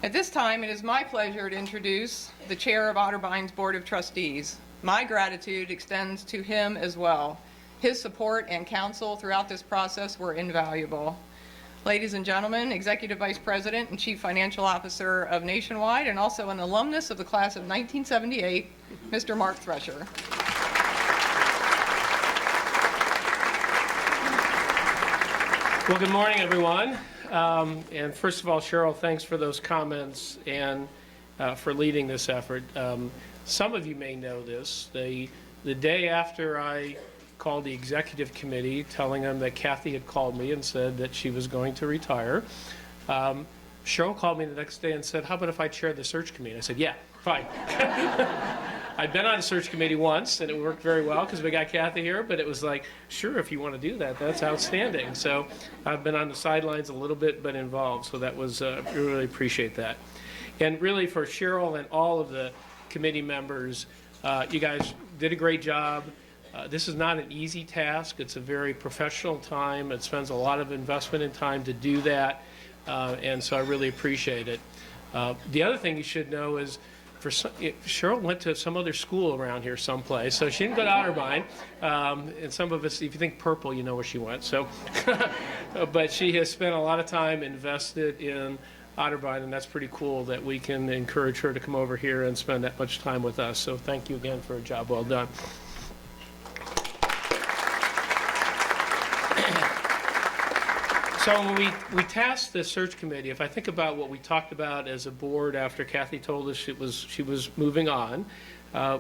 At this time, it is my pleasure to introduce the chair of Otterbein's Board of Trustees. My gratitude extends to him as well. His support and counsel throughout this process were invaluable. Ladies and gentlemen, Executive Vice President and Chief Financial Officer of Nationwide and also an alumnus of the class of 1978, Mr. Mark Thresher. Well, good morning, everyone. And first of all, Cheryl, thanks for those comments and for leading this effort. Some of you may know this. The day after I called the executive committee telling them that Kathy had called me and said that she was going to retire, Cheryl called me the next day and said, how about if I chair the search committee? I said, yeah, fine. I'd been on a search committee once, and it worked very well because we got Kathy here, but it was like, sure, if you want to do that, that's outstanding. So I've been on the sidelines a little bit, but involved, so that was, we really appreciate that. And really for Cheryl and all of the committee members, you guys did a great job. This is not an easy task. It's a very professional time. It spends a lot of investment in time to do that, and so I really appreciate it. The other thing you should know is Cheryl went to some other school around here someplace, so she didn't go to Otterbein. And some of us, if you think purple, you know where she went. So, but she has spent a lot of time invested in Otterbein, and that's pretty cool that we can encourage her to come over here and spend that much time with us. So thank you again for a job well done. So when we tasked the search committee, if I think about what we talked about as a board after Kathy told us she was moving on,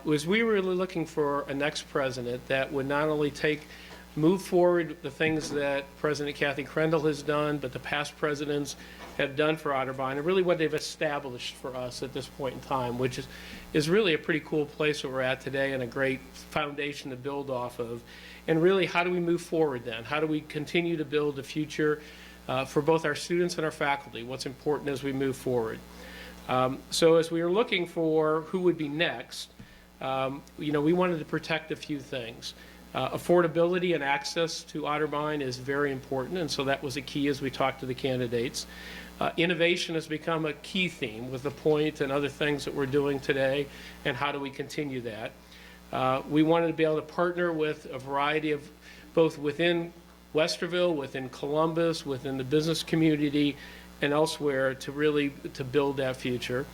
was we were really looking for a next president that would not only move forward the things that President Kathy Crendell has done, but the past presidents have done for Otterbein, and really what they've established for us at this point in time, which is really a pretty cool place where we're at today and a great foundation to build off of. And really, how do we move forward then? How do we continue to build a future for both our students and our faculty? What's important as we move forward? So as we were looking for who would be next, we wanted to protect a few things. Affordability and access to Otterbein is very important, and so that was a key as we talked to the candidates. Innovation has become a key theme with the point and other things that we're doing today, and how do we continue that? We wanted to be able to partner with a variety of, both within Westerville, within Columbus, within the business community, and elsewhere to build that future.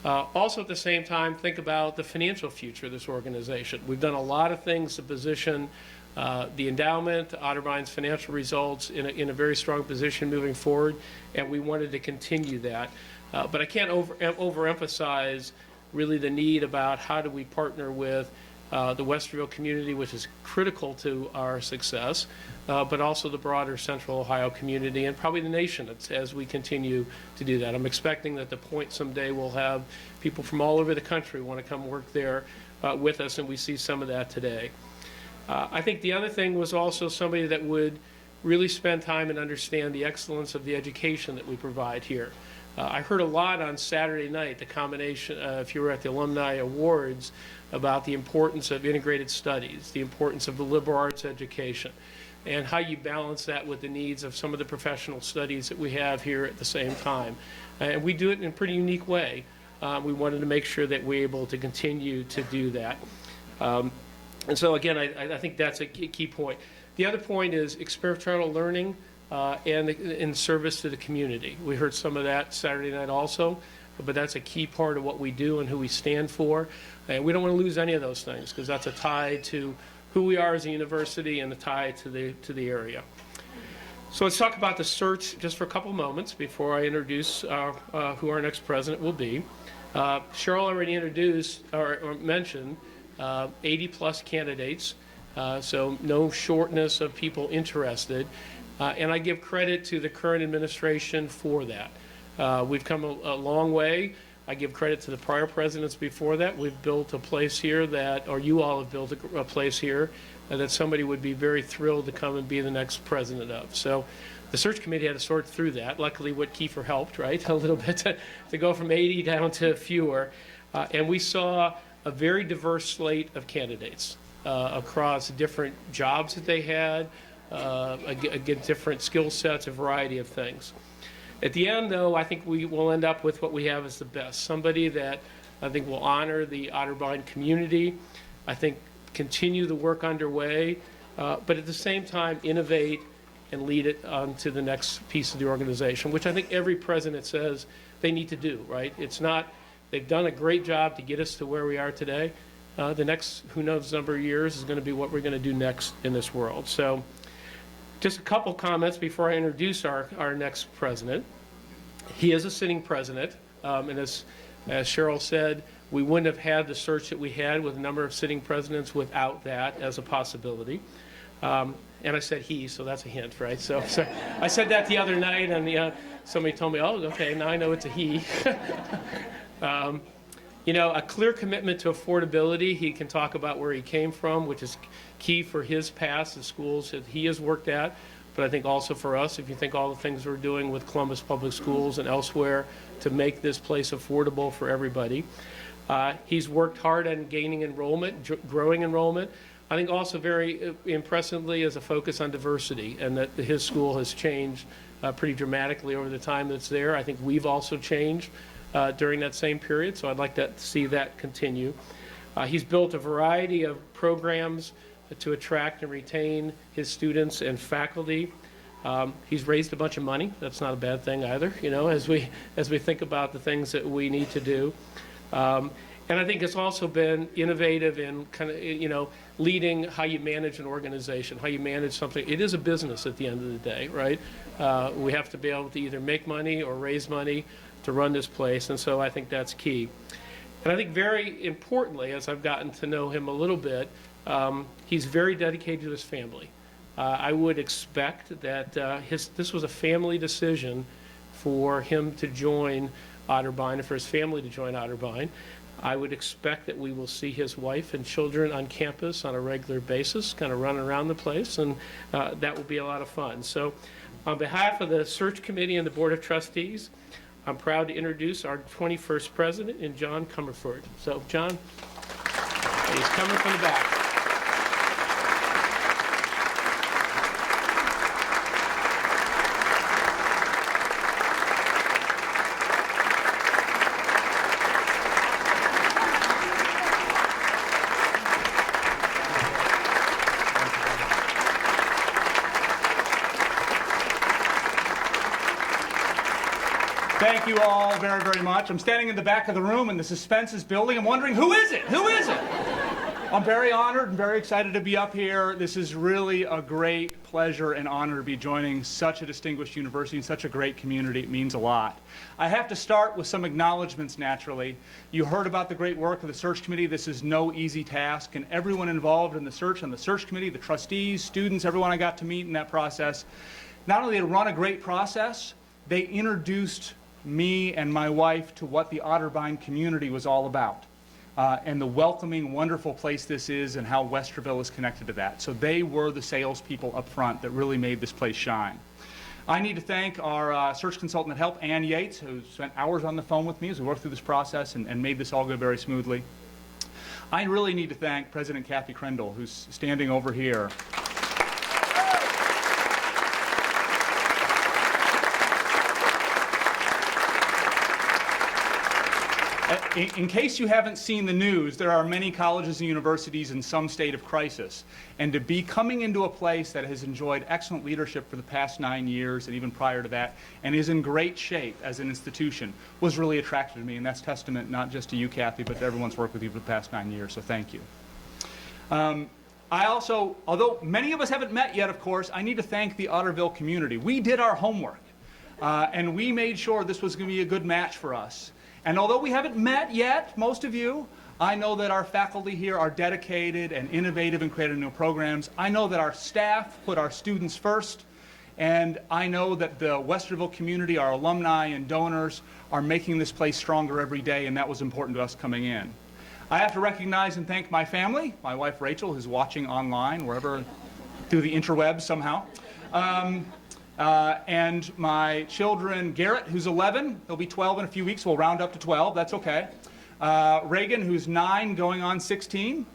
Also at the same time, think about the financial future of this organization. We've done a lot of things to position the endowment, Otterbein's financial results in a very strong position moving forward, and we wanted to continue that. But I can't overemphasize really the need about how do we partner with the Westerville community, which is critical to our success, but also the broader Central Ohio community and probably the nation as we continue to do that. I'm expecting that the point someday will have people from all over the country want to come work there with us, and we see some of that today. I think the other thing was also somebody that would really spend time and understand the excellence of the education that we provide here. I heard a lot on Saturday night, the combination, if you were at the Alumni Awards, about the importance of integrated studies, the importance of the liberal arts education, and how you balance that with the needs of some of the professional studies that we have here at the same time. And we do it in a pretty unique way. We wanted to make sure that we're able to continue to do that. And so again, I think that's a key point. The other point is experiential learning and in service to the community. We heard some of that Saturday night also, but that's a key part of what we do and who we stand for. And we don't want to lose any of those things because that's a tie to who we are as a university and a tie to the area. So let's talk about the search just for a couple moments before I introduce who our next president will be. Cheryl already introduced or mentioned 80 plus candidates, so no shortness of people interested. And I give credit to the current administration for that. We've come a long way. I give credit to the prior presidents before that. We've built a place here that, or you all have built a place here that somebody would be very thrilled to come and be the next president of. So the search committee had to sort through that. Luckily, Whit Kiefer helped, right, a little bit to go from 80 down to fewer. And we saw a very diverse slate of candidates across different jobs that they had, different skill sets, a variety of things. At the end, though, I think we will end up with what we have as the best. Somebody that I think will honor the Otterbein community, I think continue the work underway, but at the same time innovate and lead it on to the next piece of the organization, which I think every president says they need to do, right? It's not, they've done a great job to get us to where we are today. The next, who knows, number of years is going to be what we're going to do next in this world. So just a couple comments before I introduce our next president. He is a sitting president, and as Cheryl said, we wouldn't have had the search that we had with a number of sitting presidents without that as a possibility. And I said he, so that's a hint, right? So I said that the other night, and somebody told me, oh, okay, now I know it's a he. You know, a clear commitment to affordability. He can talk about where he came from, which is key for his past, the schools that he has worked at, but I think also for us, if you think all the things we're doing with Columbus Public Schools and elsewhere to make this place affordable for everybody. He's worked hard on gaining enrollment, growing enrollment. I think also very impressively is a focus on diversity, and that his school has changed pretty dramatically over the time that's there. I think we've also changed during that same period, so I'd like to see that continue. He's built a variety of programs to attract and retain his students and faculty. He's raised a bunch of money. That's not a bad thing either, you know, as we think about the things that we need to do. And I think it's also been innovative in kind of, you know, leading how you manage an organization, how you manage something. It is a business at the end of the day, right? We have to be able to either make money or raise money to run this place, and so I think that's key. And I think very importantly, as I've gotten to know him a little bit, he's very dedicated to his family. I would expect that this was a family decision for him to join Otterbein and for his family to join Otterbein. I would expect that we will see his wife and children on campus on a regular basis, kind of running around the place, and that will be a lot of fun. So on behalf of the search committee and the Board of Trustees, I'm proud to introduce our 21st president, in John Comerford. So John, he's coming from the back. Thank you all very, very much. I'm standing in the back of the room and the suspense is building. I'm wondering, who is it? Who is it? I'm very honored and very excited to be up here. This is really a great pleasure and honor to be joining such a distinguished university and such a great community. It means a lot. I have to start with some acknowledgments naturally. You heard about the great work of the search committee. This is no easy task, and everyone involved in the search on the search committee, the trustees, students, everyone I got to meet in that process, not only did they run a great process, they introduced me and my wife to what the Otterbein community was all about, and the welcoming, wonderful place this is and how Westerville is connected to that. So they were the salespeople up front that really made this place shine. I need to thank our search consultant that helped, Ann Yates, who spent hours on the phone with me as we worked through this process and made this all go very smoothly. I really need to thank President Kathy Crendel, who's standing over here. In case you haven't seen the news, there are many colleges and universities in some state of crisis. And to be coming into a place that has enjoyed excellent leadership for the past 9 years and even prior to that, and is in great shape as an institution, was really attractive to me. And that's testament not just to you, Kathy, but to everyone's worked with you for the past 9 years. So thank you. I also, although many of us haven't met yet, of course, I need to thank the Otterville community. We did our homework, and we made sure this was going to be a good match for us. And although we haven't met yet, most of you, I know that our faculty here are dedicated and innovative in creating new programs. I know that our staff put our students first. And I know that the Westerville community, our alumni and donors, are making this place stronger every day, and that was important to us coming in. I have to recognize and thank my family, my wife Rachel, who's watching online, wherever, through the interwebs somehow. And my children, Garrett, who's 11, he'll be 12 in a few weeks, we'll round up to 12, that's okay. Reagan, who's 9, going on 16,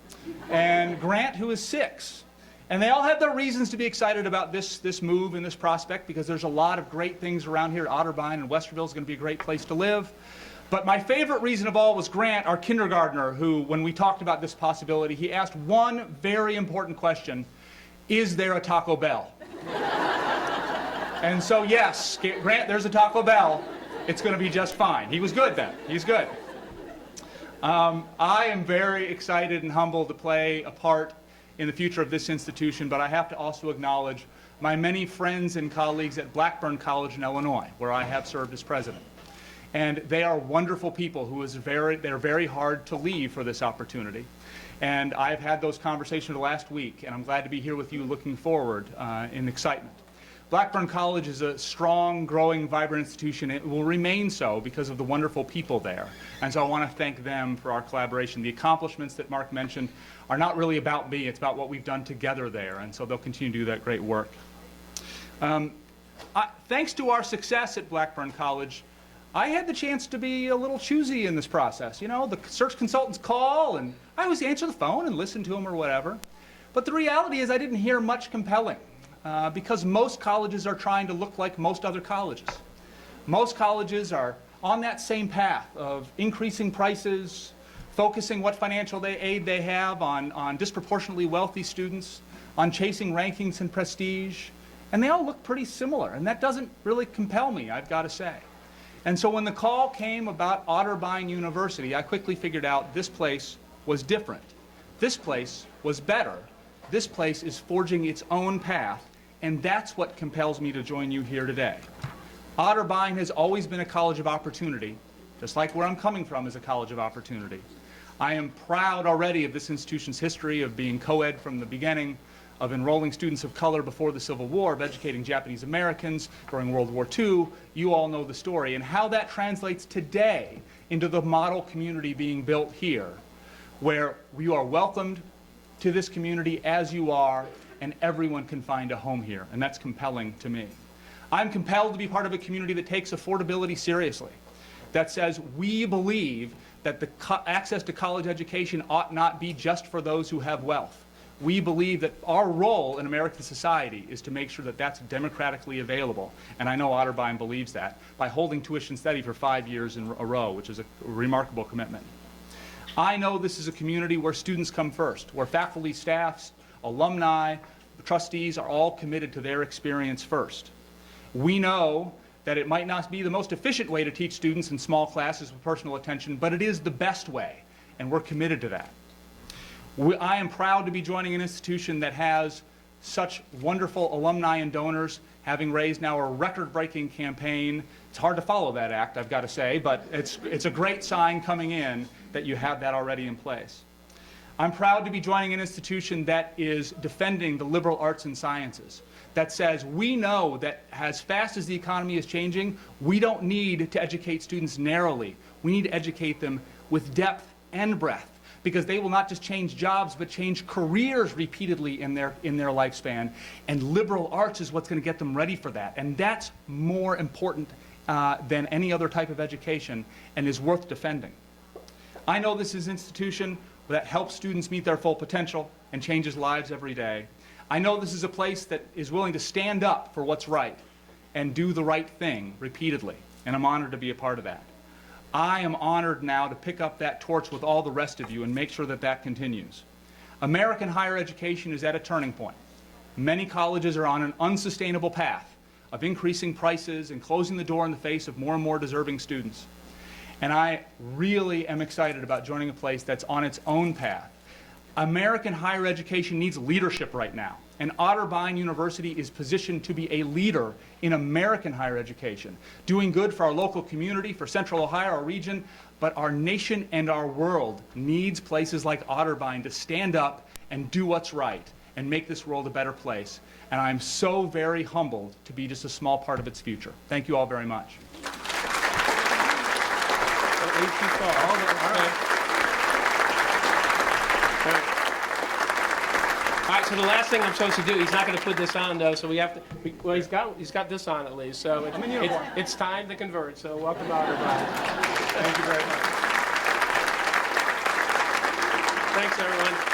and Grant, who is 6. And they all have their reasons to be excited about this move and this prospect, because there's a lot of great things around here. Otterbein and Westerville is going to be a great place to live. But my favorite reason of all was Grant, our kindergartner, who, when we talked about this possibility, he asked one very important question: is there a Taco Bell? And so, yes, Grant, there's a Taco Bell. It's going to be just fine. He was good then. He's good. I am very excited and humbled to play a part in the future of this institution, but I have to also acknowledge my many friends and colleagues at Blackburn College in Illinois, where I have served as president. And they are wonderful people they're very hard to leave for this opportunity. And I've had those conversations last week, and I'm glad to be here with you looking forward in excitement. Blackburn College is a strong, growing, vibrant institution. It will remain so because of the wonderful people there. And so I want to thank them for our collaboration. The accomplishments that Mark mentioned are not really about me. It's about what we've done together there. And so they'll continue to do that great work. Thanks to our success at Blackburn College, I had the chance to be a little choosy in this process. You know, the search consultants call, and I always answer the phone and listen to them or whatever. But the reality is I didn't hear much compelling. Because most colleges are trying to look like most other colleges. Most colleges are on that same path of increasing prices, focusing what financial aid they have on disproportionately wealthy students, on chasing rankings and prestige, and they all look pretty similar, and that doesn't really compel me, I've got to say. And so when the call came about Otterbein University, I quickly figured out this place was different. This place was better. This place is forging its own path. And that's what compels me to join you here today. Otterbein has always been a college of opportunity, just like where I'm coming from is a college of opportunity. I am proud already of this institution's history of being co-ed from the beginning, of enrolling students of color before the Civil War, of educating Japanese Americans during World War II. You all know the story, and how that translates today into the model community being built here, where you are welcomed to this community as you are, and everyone can find a home here, and that's compelling to me. I'm compelled to be part of a community that takes affordability seriously, that says we believe that the access to college education ought not be just for those who have wealth. We believe that our role in American society is to make sure that that's democratically available, and I know Otterbein believes that, by holding tuition steady for 5 years in a row, which is a remarkable commitment. I know this is a community where students come first, where faculty, staff, alumni, trustees are all committed to their experience first. We know that it might not be the most efficient way to teach students in small classes with personal attention, but it is the best way, and we're committed to that. I am proud to be joining an institution that has such wonderful alumni and donors, having raised now a record-breaking campaign. It's hard to follow that act, I've got to say, but it's a great sign coming in that you have that already in place. I'm proud to be joining an institution that is defending the liberal arts and sciences, that says we know that as fast as the economy is changing, we don't need to educate students narrowly. We need to educate them with depth and breadth, because they will not just change jobs, but change careers repeatedly in their lifespan. And liberal arts is what's going to get them ready for that. And that's more important than any other type of education, and is worth defending. I know this is an institution that helps students meet their full potential and changes lives every day. I know this is a place that is willing to stand up for what's right and do the right thing repeatedly, and I'm honored to be a part of that. I am honored now to pick up that torch with all the rest of you and make sure that that continues. American higher education is at a turning point. Many colleges are on an unsustainable path of increasing prices and closing the door in the face of more and more deserving students. And I really am excited about joining a place that's on its own path. American higher education needs leadership right now, and Otterbein University is positioned to be a leader in American higher education, doing good for our local community, for Central Ohio, our region, but our nation and our world needs places like Otterbein to stand up and do what's right and make this world a better place. And I'm so very humbled to be just a small part of its future. Thank you all very much. All right, so the last thing I'm supposed to do, he's not going to put this on though, so we have to. Well, he's got this on at least, so it's time to convert. So welcome to Otterbein. Thank you very much. Thanks, everyone.